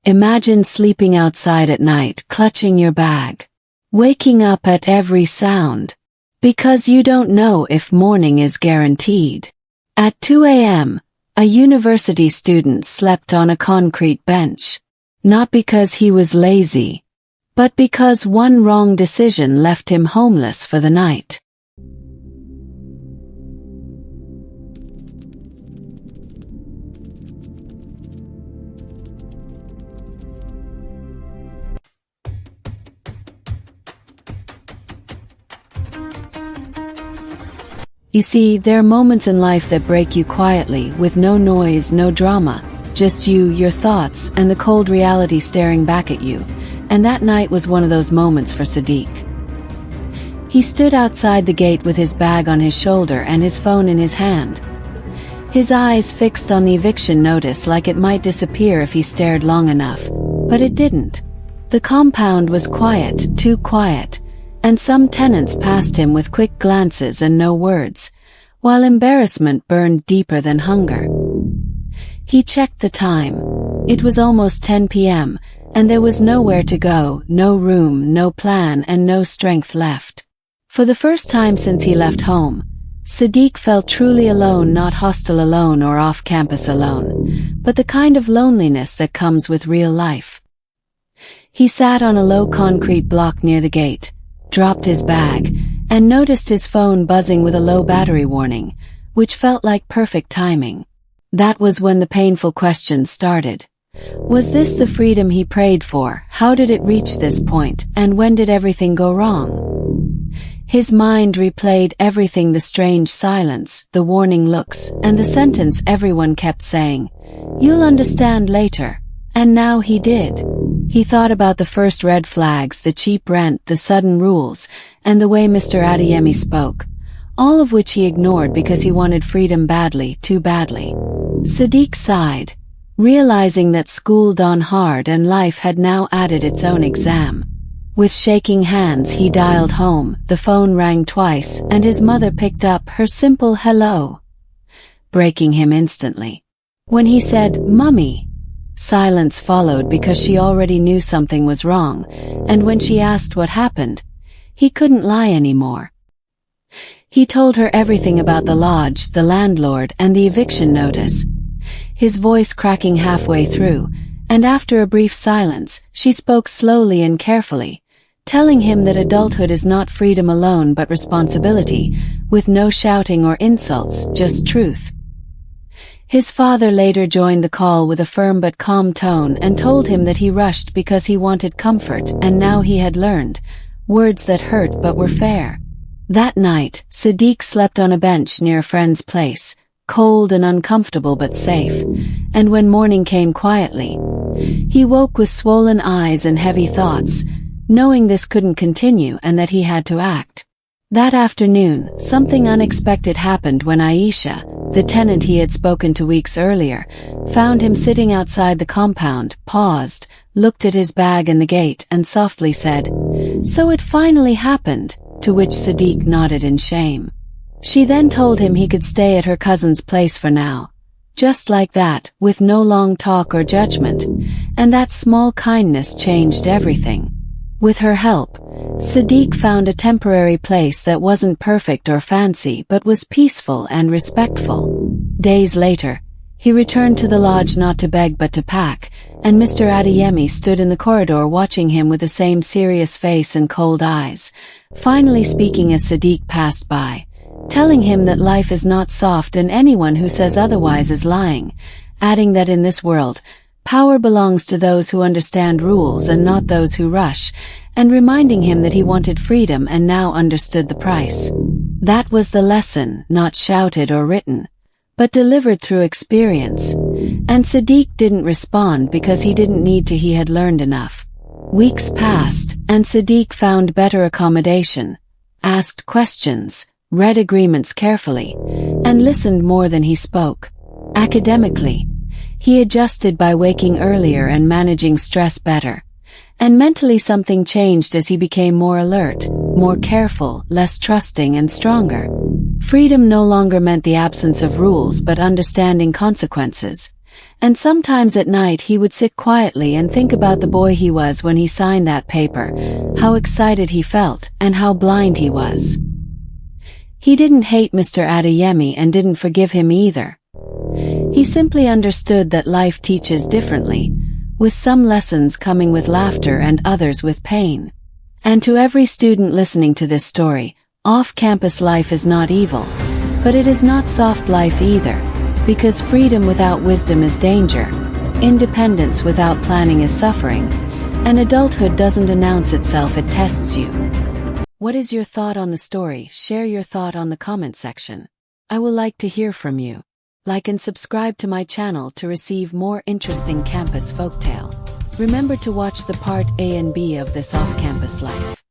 Imagine sleeping outside at night, clutching your bag, waking up at every sound, because you don't know if morning is guaranteed. At 2 a.m., a university student slept on a concrete bench, not because he was lazy, but because one wrong decision left him homeless for the night. You see, there are moments in life that break you quietly, with no noise, no drama, just you, your thoughts, and the cold reality staring back at you. And that night was one of those moments for Sadiq. He stood outside the gate with his bag on his shoulder and his phone in his hand. His eyes fixed on the eviction notice like it might disappear if he stared long enough. But it didn't. The compound was quiet, too quiet, and some tenants passed him with quick glances and no words, while embarrassment burned deeper than hunger. He checked the time. It was almost 10 p.m., and there was nowhere to go, no room, no plan, and no strength left. For the first time since he left home, Sadiq felt truly alone, not hostel alone or off-campus alone, but the kind of loneliness that comes with real life. He sat on a low concrete block near the gate, dropped his bag, and noticed his phone buzzing with a low battery warning, which felt like perfect timing. That was when the painful questions started. Was this the freedom he prayed for? How did it reach this point? And when did everything go wrong? His mind replayed everything: the strange silence, the warning looks, and the sentence everyone kept saying, "You'll understand later." And now he did. He thought about the first red flags, the cheap rent, the sudden rules, and the way Mr. Adeyemi spoke, all of which he ignored because he wanted freedom badly, too badly. Sadiq sighed, realizing that school done hard and life had now added its own exam. With shaking hands he dialed home. The phone rang twice, and his mother picked up, her simple hello, breaking him instantly. When he said, "Mummy," silence followed because she already knew something was wrong, and when she asked what happened, he couldn't lie anymore. He told her everything about the lodge, the landlord, and the eviction notice, his voice cracking halfway through, and after a brief silence, she spoke slowly and carefully, telling him that adulthood is not freedom alone but responsibility, with no shouting or insults, just truth. His father later joined the call with a firm but calm tone and told him that he rushed because he wanted comfort, and now he had learned words that hurt but were fair. That night, Sadiq slept on a bench near a friend's place, cold and uncomfortable but safe, and when morning came quietly, he woke with swollen eyes and heavy thoughts, knowing this couldn't continue and that he had to act. That afternoon, something unexpected happened when Aisha, the tenant he had spoken to weeks earlier, found him sitting outside the compound, paused, looked at his bag and the gate, and softly said, "So it finally happened," to which Sadiq nodded in shame. She then told him he could stay at her cousin's place for now. Just like that, with no long talk or judgment, and that small kindness changed everything. With her help, Sadiq found a temporary place that wasn't perfect or fancy but was peaceful and respectful. Days later, he returned to the lodge not to beg but to pack, and Mr. Adeyemi stood in the corridor watching him with the same serious face and cold eyes, finally speaking as Sadiq passed by, telling him that life is not soft and anyone who says otherwise is lying, adding that in this world, power belongs to those who understand rules and not those who rush, and reminding him that he wanted freedom and now understood the price. That was the lesson, not shouted or written, but delivered through experience. And Sadiq didn't respond because he didn't need to. He had learned enough. Weeks passed, and Sadiq found better accommodation, asked questions, read agreements carefully, and listened more than he spoke. Academically, he adjusted by waking earlier and managing stress better. And mentally something changed as he became more alert, more careful, less trusting and stronger. Freedom no longer meant the absence of rules but understanding consequences. And sometimes at night he would sit quietly and think about the boy he was when he signed that paper, how excited he felt, and how blind he was. He didn't hate Mr. Adeyemi and didn't forgive him either. He simply understood that life teaches differently, with some lessons coming with laughter and others with pain. And to every student listening to this story, off-campus life is not evil, but it is not soft life either, because freedom without wisdom is danger, independence without planning is suffering, and adulthood doesn't announce itself, it tests you. What is your thought on the story? Share your thought on the comment section. I will like to hear from you. Like and subscribe to my channel to receive more interesting campus folktale. Remember to watch the part A and B of this off-campus life.